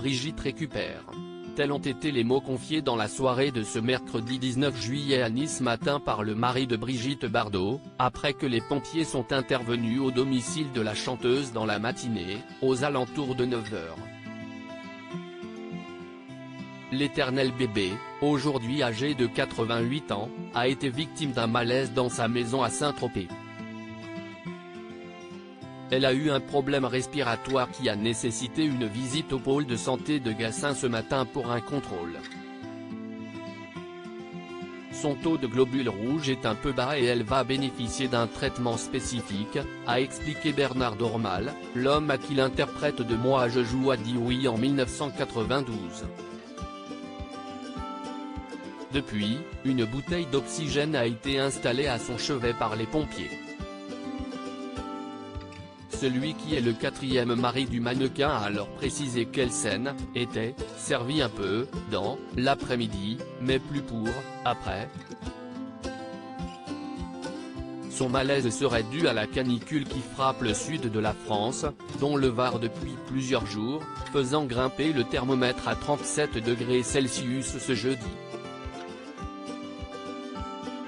Brigitte récupère. Tels ont été les mots confiés dans la soirée de ce mercredi 19 juillet à Nice matin par le mari de Brigitte Bardot, après que les pompiers sont intervenus au domicile de la chanteuse dans la matinée, aux alentours de 9 h. L'éternel bébé, aujourd'hui âgé de 88 ans, a été victime d'un malaise dans sa maison à Saint-Tropez. Elle a eu un problème respiratoire qui a nécessité une visite au pôle de santé de Gassin ce matin pour un contrôle. Son taux de globules rouges est un peu bas et elle va bénéficier d'un traitement spécifique, a expliqué Bernard Dormal, l'homme à qui l'interprète de Moi je joue a dit oui en 1992. Depuis, une bouteille d'oxygène a été installée à son chevet par les pompiers. Celui qui est le quatrième mari du mannequin a alors précisé qu'Elsen était servi un peu dans l'après-midi, mais plus pour après. Son malaise serait dû à la canicule qui frappe le sud de la France, dont le Var depuis plusieurs jours, faisant grimper le thermomètre à 37 degrés Celsius ce jeudi.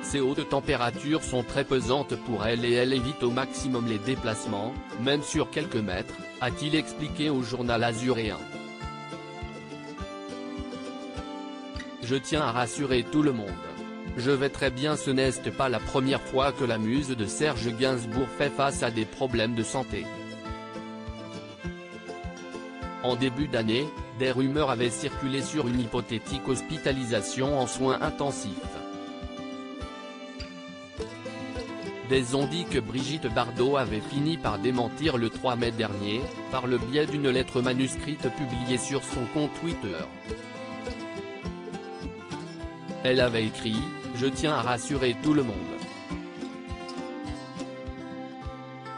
Ces hautes températures sont très pesantes pour elle et elle évite au maximum les déplacements, même sur quelques mètres, a-t-il expliqué au journal azuréen. Je tiens à rassurer tout le monde. Je vais très bien, ce n'est pas la première fois que la muse de Serge Gainsbourg fait face à des problèmes de santé. En début d'année, des rumeurs avaient circulé sur une hypothétique hospitalisation en soins intensifs. Des ont dit que Brigitte Bardot avait fini par démentir le 3 mai dernier, par le biais d'une lettre manuscrite publiée sur son compte Twitter. Elle avait écrit « Je tiens à rassurer tout le monde.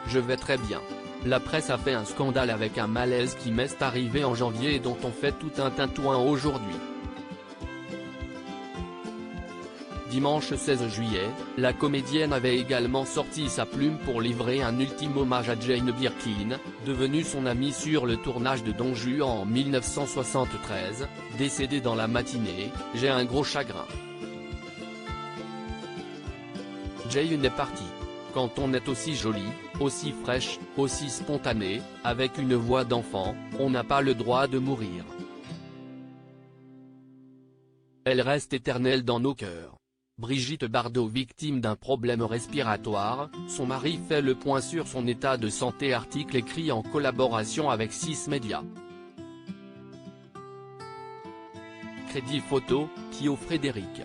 Je vais très bien. La presse a fait un scandale avec un malaise qui m'est arrivé en janvier et dont on fait tout un tintouin aujourd'hui. » Dimanche 16 juillet, la comédienne avait également sorti sa plume pour livrer un ultime hommage à Jane Birkin, devenue son amie sur le tournage de Don Juan en 1973, décédée dans la matinée. « J'ai un gros chagrin. Jane est partie. Quand on est aussi jolie, aussi fraîche, aussi spontanée, avec une voix d'enfant, on n'a pas le droit de mourir. Elle reste éternelle dans nos cœurs. » Brigitte Bardot victime d'un problème respiratoire, son mari fait le point sur son état de santé. Article écrit en collaboration avec 6 médias. Crédit photo, Pio Frédéric.